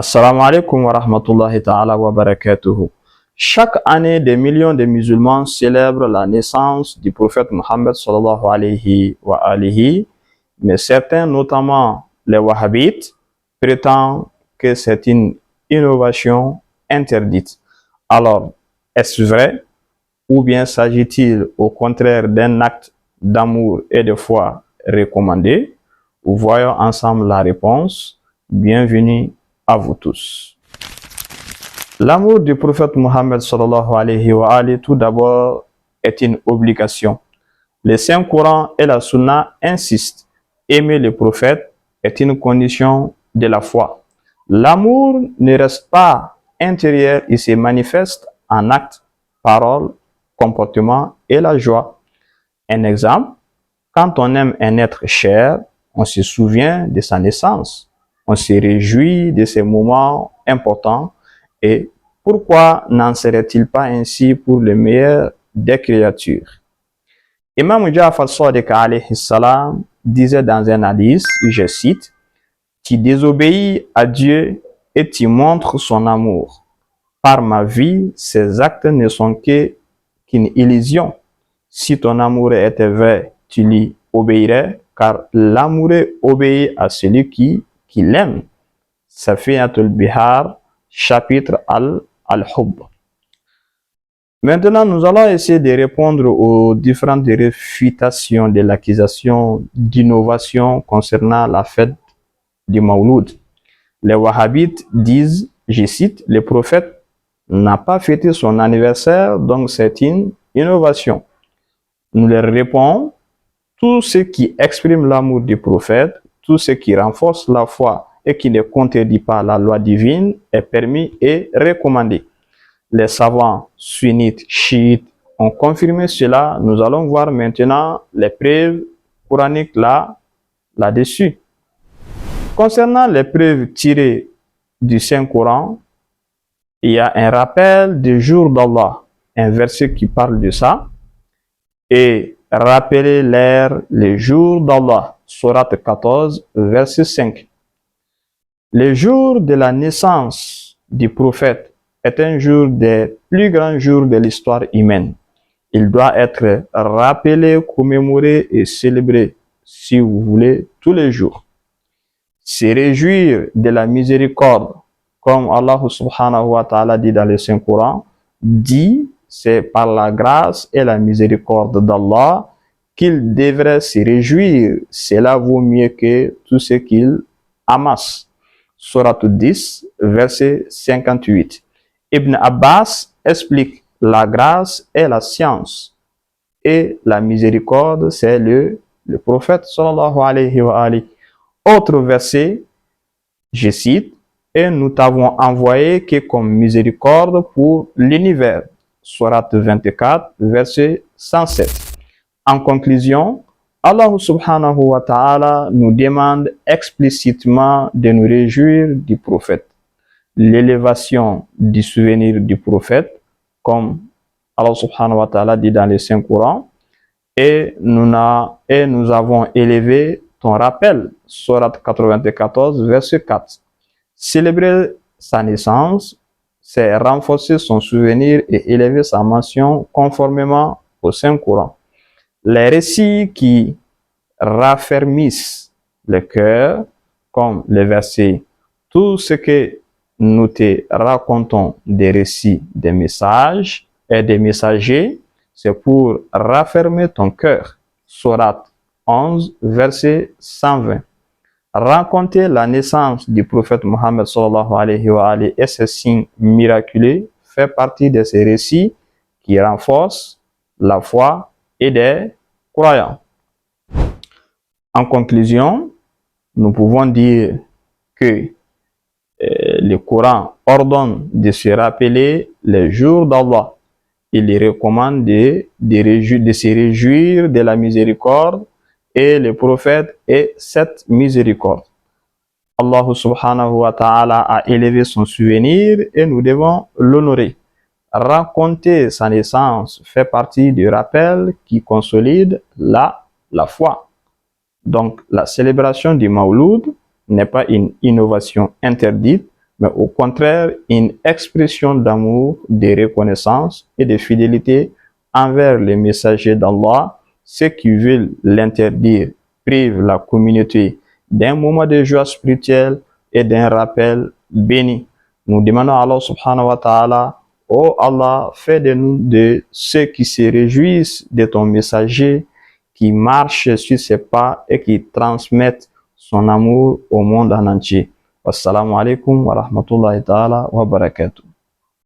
Assalamu alaikum wa rahmatullahi ta'ala wa barakatuhu. Chaque année, des millions de musulmans célèbrent la naissance du prophète Mohammed sallallahu alayhi wa alihi, mais certains, notamment les wahhabites, prétendent que c'est une innovation interdite. Alors, est-ce vrai ou bien s'agit-il au contraire d'un acte d'amour et de foi recommandé? Voyons ensemble la réponse. Bienvenue à vous tous. L'amour du prophète Mohammed sallallahu alayhi wa alihi, tout d'abord, est une obligation. Le Saint-Coran et la Sunna insistent. Aimer le prophète est une condition de la foi. L'amour ne reste pas intérieur, il se manifeste en actes, paroles, comportements et la joie. Un exemple, quand on aime un être cher, on se souvient de sa naissance. On se réjouit de ces moments importants. Et pourquoi n'en serait-il pas ainsi pour le meilleur des créatures? Imam Ja'far Sadiq alayhi salam disait dans un hadith, je cite, « Tu désobéis à Dieu et tu montres son amour. Par ma vie, ces actes ne sont qu'une illusion. Si ton amour était vrai, tu lui obéirais, car l'amour obéit à celui qui l'aime. » Safiatul Bihar, chapitre Al-Hubb. Maintenant, nous allons essayer de répondre aux différentes réfutations de l'accusation d'innovation concernant la fête du Mawlud. Les Wahhabites disent, je cite, « Le prophète n'a pas fêté son anniversaire, donc c'est une innovation. » Nous leur répondons, tout ce qui exprime l'amour du prophète, tout ce qui renforce la foi et qui ne contredit pas la loi divine est permis et recommandé. Les savants sunnites, chiites ont confirmé cela. Nous allons voir maintenant les preuves coraniques là-dessus. Concernant les preuves tirées du Saint-Coran, il y a un rappel du jour d'Allah, un verset qui parle de ça. Et rappelez-leur les jours d'Allah, Sourate 14, verset 5. Le jour de la naissance du prophète est un jour des plus grands jours de l'histoire humaine. Il doit être rappelé, commémoré et célébré, si vous voulez, tous les jours. Se réjouir de la miséricorde, comme Allah subhanahu wa ta'ala dit dans le Saint-Coran, dit, c'est par la grâce et la miséricorde d'Allah qu'il devrait se réjouir. Cela vaut mieux que tout ce qu'il amasse. Sourate 10, verset 58. Ibn Abbas explique la grâce est la science et la miséricorde c'est le prophète sallallahu alayhi wa alihi. Autre verset, je cite, et nous t'avons envoyé que comme miséricorde pour l'univers. Sourate 24, verset 107. En conclusion, Allah subhanahu wa ta'ala nous demande explicitement de nous réjouir du prophète. L'élévation du souvenir du prophète, comme Allah subhanahu wa ta'ala dit dans le Saint-Coran, et nous avons élevé ton rappel, Sourate 94, verset 4. Célébrer sa naissance, c'est renforcer son souvenir et élever sa mention conformément au Saint-Coran. Les récits qui raffermissent le cœur, comme les versets, tout ce que nous te racontons des récits des messages et des messagers, c'est pour raffermer ton cœur. Sourate 11, verset 120. Raconter la naissance du prophète Mohammed sallallahu alayhi wa alihi et ses signes miraculeux fait partie de ces récits qui renforcent la foi et des croyants. En conclusion, nous pouvons dire que le Coran ordonne de se rappeler les jours d'Allah. Il recommande de se réjouir de la miséricorde et le prophète est cette miséricorde. Allah subhanahu wa ta'ala a élevé son souvenir et nous devons l'honorer. Raconter sa naissance fait partie du rappel qui consolide la foi. Donc, la célébration du Mawlud n'est pas une innovation interdite, mais au contraire une expression d'amour, de reconnaissance et de fidélité envers les messagers d'Allah. Ceux qui veulent l'interdire privent la communauté d'un moment de joie spirituelle et d'un rappel béni. Nous demandons à Allah subhanahu wa ta'ala: oh Allah, fais de nous de ceux qui se réjouissent de ton messager, qui marchent sur ses pas et qui transmettent son amour au monde en entier. Wassalamu alaikum wa rahmatullahi ta'ala wa barakatuh.